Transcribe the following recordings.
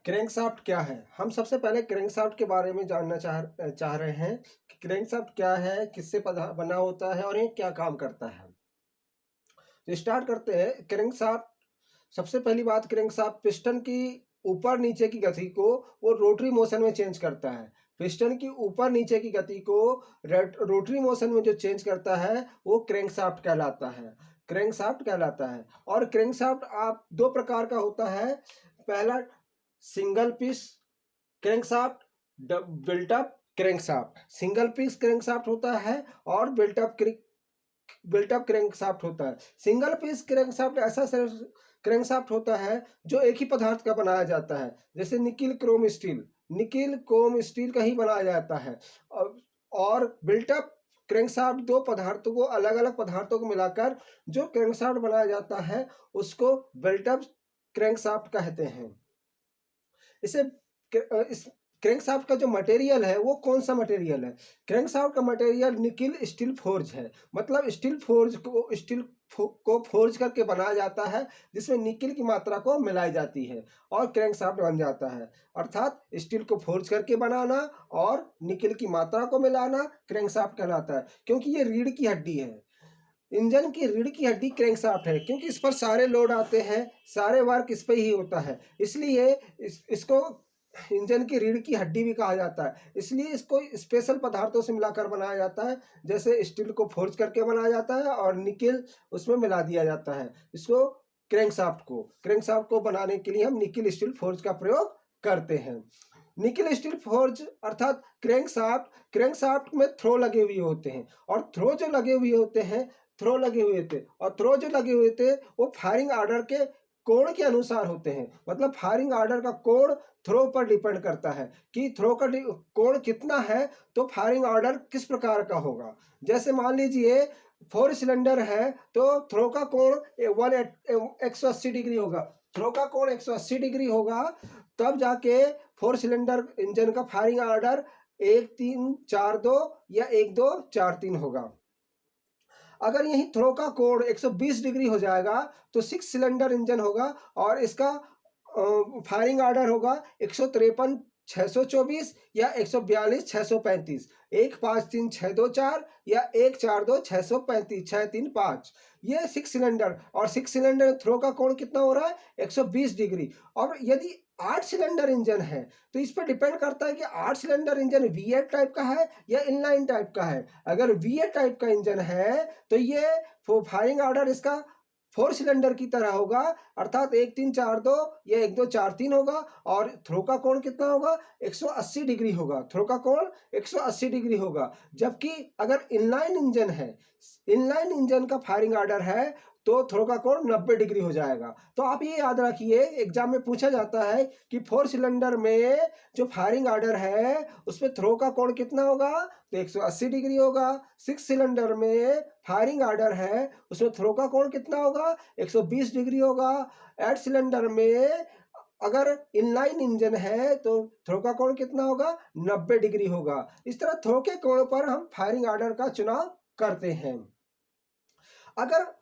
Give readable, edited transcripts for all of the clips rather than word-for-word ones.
Crankshaft क्या है? हम सबसे पहले क्रैंकशाफ्ट के बारे में जानना चाह रहे हैं कि क्रैंकशाफ्ट क्या है, किससे बना होता है और ये क्या काम करता है। तो स्टार्ट करते हैं। क्रैंकशाफ्ट, सबसे पहली बात, क्रैंकशाफ्ट पिस्टन की ऊपर नीचे की गति को वो रोटरी मोशन में चेंज करता है। पिस्टन की ऊपर नीचे की गति को रोटरी मोशन में जो चेंज करता है वो क्रैंकशाफ्ट कहलाता है। क्रैंकशाफ्ट कहलाता है। और क्रैंकशाफ्ट आप दो प्रकार का होता है। पहला single piece crankshaft, built up crankshaft. Single piece crankshaft होता है और बिल्ट अप क्रैंकशाफ्ट होता है। सिंगल पीस क्रैंकशाफ्ट ऐसा क्रैंकशाफ्ट होता है जो एक ही पदार्थ का बनाया जाता है, जैसे nickel chrome steel. Nickel chrome steel का ही बनाया जाता है। और बिल्ट अप क्रैंकशाफ्ट दो पदार्थों को, अलग अलग पदार्थों को मिलाकर जो क्रैंकशाफ्ट बनाया जाता है उसको बिल्ट अप क्रैंकशाफ्ट कहते हैं। इसे इस क्रैंकशाफ्ट का जो मटेरियल है वो कौन सा मटेरियल है? क्रैंकशाफ्ट का मटेरियल निकिल स्टील फोर्ज है। मतलब स्टील को फोर्ज करके बनाया जाता है, जिसमें निकिल की मात्रा को मिलाई जाती है और क्रैंकशाफ्ट बन जाता है। अर्थात स्टील को फोर्ज करके बनाना और निकिल की मात्रा को मिलाना क्रैंकशाफ्ट कहलाता है। क्योंकि ये रीढ़ की हड्डी है, इंजन की रीढ़ की हड्डी क्रैंकशाफ्ट है, क्योंकि इस पर सारे लोड आते हैं, सारे वर्क इस पे ही होता है। इसलिए इसको इंजन की रीढ़ की हड्डी भी कहा जाता है। इसलिए इसको स्पेशल पदार्थों से मिलाकर बनाया जाता है, जैसे स्टील को फोर्ज करके बनाया जाता है और निकिल उसमें मिला दिया जाता है। इसको क्रैंकशाफ्ट को बनाने के लिए हम निकिल स्टील फोर्ज का प्रयोग करते हैं। निकिल स्टील फोर्ज अर्थात क्रैंकशाफ्ट में थ्रो लगे हुए होते हैं, और थ्रो जो लगे हुए होते हैं, थ्रो लगे हुए थे वो फायरिंग आर्डर के कोण के अनुसार होते हैं। मतलब फायरिंग आर्डर का कोण थ्रो पर डिपेंड करता है कि थ्रो का कोण कितना है तो फायरिंग ऑर्डर किस प्रकार का होगा। जैसे मान लीजिए 4 सिलेंडर है तो थ्रो का कोण 180 डिग्री होगा। थ्रो का कोण 180 डिग्री होगा, तब जाके 4 सिलेंडर इंजन का फायरिंग ऑर्डर 1-3-4-2 या 1-2-4-3 होगा। अगर यही थ्रो का कोण 120 डिग्री हो जाएगा तो 6 सिलेंडर इंजन होगा और इसका फायरिंग ऑर्डर होगा 153 624 या 142 635, 153 624 या 142 635 635। ये 6 सिलेंडर, और 6 सिलेंडर थ्रो का कोण कितना हो रहा है 120 डिग्री। और यदि 8 सिलेंडर इंजन है तो इस पर डिपेंड करता है कि 8 सिलेंडर इंजन V8 टाइप का है या इनलाइन टाइप का है। अगर V8 टाइप का इंजन है तो ये फायरिंग ऑर्डर इसका 4 सिलेंडर की तरह होगा, अर्थात 1-3-4-2 या 1-2-4-3 होगा। और थ्रो का कोण कितना होगा 180 डिग्री होगा। थ्रो का कोण 180 डिग्री होगा। जबकि अगर इनलाइन इंजन है, इनलाइन इंजन का फायरिंग ऑर्डर है तो थ्रो का कोण 90 डिग्री हो जाएगा। तो आप ये याद रखिए, एग्जाम में पूछा जाता है कि 4 सिलेंडर में जो फायरिंग ऑर्डर है उसमें थ्रो का कोण कितना होगा तो 180 डिग्री होगा। 6 सिलेंडर में फायरिंग ऑर्डर है उसमें थ्रो का कोण कितना होगा 120 डिग्री होगा। 8 सिलेंडर में अगर इनलाइन इंजन है तो थ्रो का कोण कितना होगा 90 डिग्री होगा। इस तरह थ्रो के कोण पर हम फायरिंग ऑर्डर का चुनाव करते हैं। अगर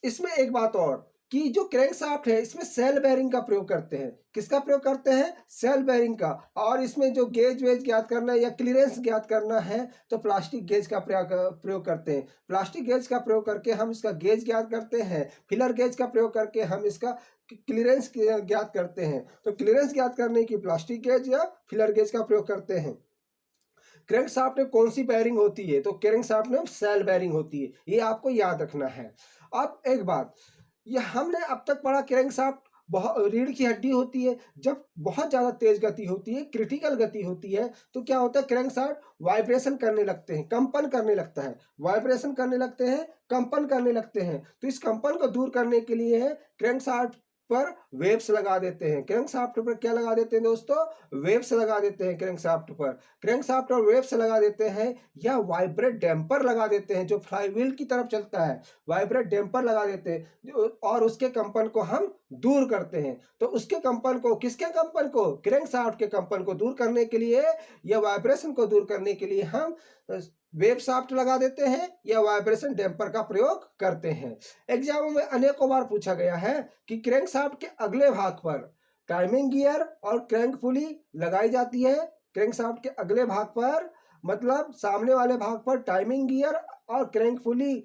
इसमें एक बात और कि जो क्रैंकशाफ्ट है इसमें सेल बेयरिंग का प्रयोग करते हैं। किसका प्रयोग करते हैं? सेल बेयरिंग का। और इसमें जो गेज वेज ज्ञात करना है या क्लियरेंस ज्ञात करना है तो प्लास्टिक गेज का प्रयोग करते हैं। प्लास्टिक गेज का प्रयोग करके हम इसका गेज ज्ञात करते हैं। फिलर गेज का प्रयोग करके हम इसका क्लियरेंस ज्ञात करते हैं। तो क्लियरेंस ज्ञात करने की प्लास्टिक गेज या फिलर गेज का प्रयोग करते हैं। क्रैंकशाफ्ट में कौन सी बेयरिंग होती है? तो क्रैंकशाफ्ट में सेल बेयरिंग होती है, ये आपको याद रखना है। अब एक बात, ये हमने अब तक पढ़ा क्रैंकशाफ्ट बहुत रीढ़ की हड्डी होती है। जब बहुत ज़्यादा तेज गति होती है, क्रिटिकल गति होती है, तो क्या होता है क्रैंकशाफ्ट वाइब्रेशन करने लगते हैं, कंपन करने लगता है। वाइब्रेशन करने लगते हैं, कंपन करने लगते हैं। तो इस कंपन को दूर करने के लिए क्रैंकशाफ्ट पर वेव्स लगा देते हैं। क्रैंकशाफ्ट पर क्या लगा देते हैं दोस्तों? वेव्स लगा देते हैं क्रैंकशाफ्ट पर। क्रैंकशाफ्ट पर वेव्स लगा देते हैं या वाइब्रेट डैम्पर लगा देते हैं जो फ्लाईव्हील की तरफ चलता है। वाइब्रेट डैम्पर लगा देते हैं और उसके कंपन को हम दूर करते हैं। तो उसके कंपन को, किसके कंपन को? क्रैंकशाफ्ट के कंपन को दूर करने के लिए या वाइब्रेशन को दूर करने के लिए हम वेव शाफ्ट लगा देते हैं या वाइब्रेशन डैम्पर का प्रयोग करते हैं। एग्जाम में अनेकों बार पूछा गया है कि क्रैंकशाफ्ट के अगले भाग पर टाइमिंग गियर और क्रैंक पुली लगाई जाती है क्रैंकशाफ्ट के अगले भाग पर, मतलब सामने वाले भाग पर टाइमिंग गियर और क्रैंक पुली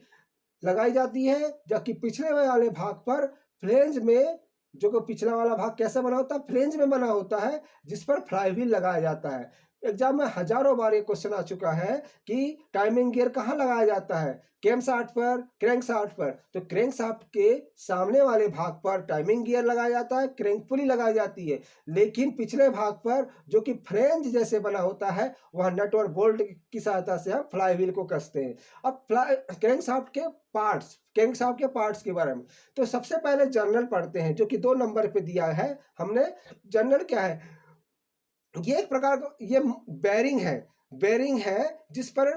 लगाई जाती है, जबकि पिछले वाले भाग पर फ्लेंज में, जो कि पिछला वाला भाग कैसे बना होता है, फ्लेंज में बना होता है, जिस पर फ्लाईव्हील लगाया जाता है। एग्जाम में हजारों बार ये क्वेश्चन आ चुका है कि टाइमिंग गियर कहाँ लगाया जाता है, कैमशाफ्ट पर, क्रैंकशाफ्ट पर। तो क्रैंकशाफ्ट के सामने वाले भाग पर टाइमिंग गियर लगाया जाता है, क्रैंक पुली लगाई जाती है, लेकिन पिछले भाग पर जो कि फ्लेंज जैसे बना होता है, वह नट और बोल्ट की सहायता से हम फ्लाईव्हील को कसते हैं। अब क्रैंकशाफ्ट के पार्ट्स, क्रैंकशाफ्ट के पार्ट्स के बारे में तो सबसे पहले जर्नल पढ़ते हैं, जो कि 2 नंबर पे दिया है हमने। जर्नल क्या है, ये एक प्रकार का ये बेरिंग है जिस पर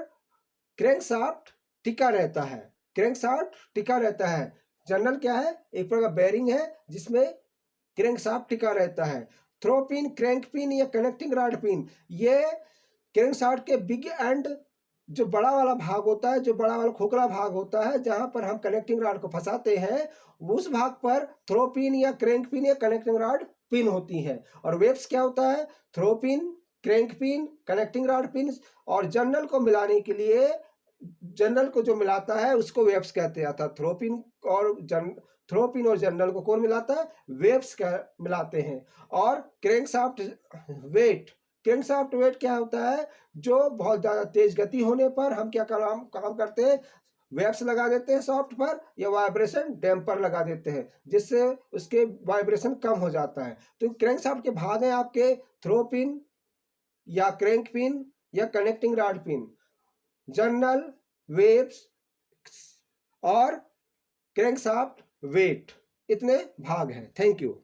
क्रैंकशाफ्ट टिका रहता है, क्रैंकशाफ्ट टिका रहता है। जर्नल क्या है, एक प्रकार का बेरिंग है जिसमें क्रैंकशाफ्ट टिका रहता है। थ्रो पिन, क्रैंक पिन या कनेक्टिंग रॉड पिन, ये क्रैंकशाफ्ट के बिग एंड, जो बड़ा वाला भाग होता है, जो बड़ा वाला खोखला भाग होता है, जहां पर हम कनेक्टिंग रॉड को फंसाते हैं, उस भाग पर थ्रो पिन या क्रैंक पिन या कनेक्टिंग रॉड पिन होती है। और वेब्स क्या होता है, throw pin, crank pin, connecting rod pin. और जर्नल को मिलाने के लिए, जर्नल को जो मिलाता है उसको वेब्स कहते हैं। अर्थात थ्रो पिन और जर्नल को कौन मिलाता है, वेब्स मिलाते हैं। और क्रैंकशाफ्ट वेट, क्रैंकशाफ्ट वेट क्या होता है, जो बहुत ज़्यादा तेज गति होने पर हम क्या काम करते हैं, वेब्स लगा देते हैं सॉफ्ट पर, या वाइब्रेशन डैम्पर लगा देते हैं, जिससे उसके वाइब्रेशन कम हो जाता है। तो क्रैंकशाफ्ट के भाग हैं आपके थ्रो पिन या क्रैंक पिन या connecting rod pin, journal, webs और क्रैंकशाफ्ट वेट, इतने भाग हैं। Thank you.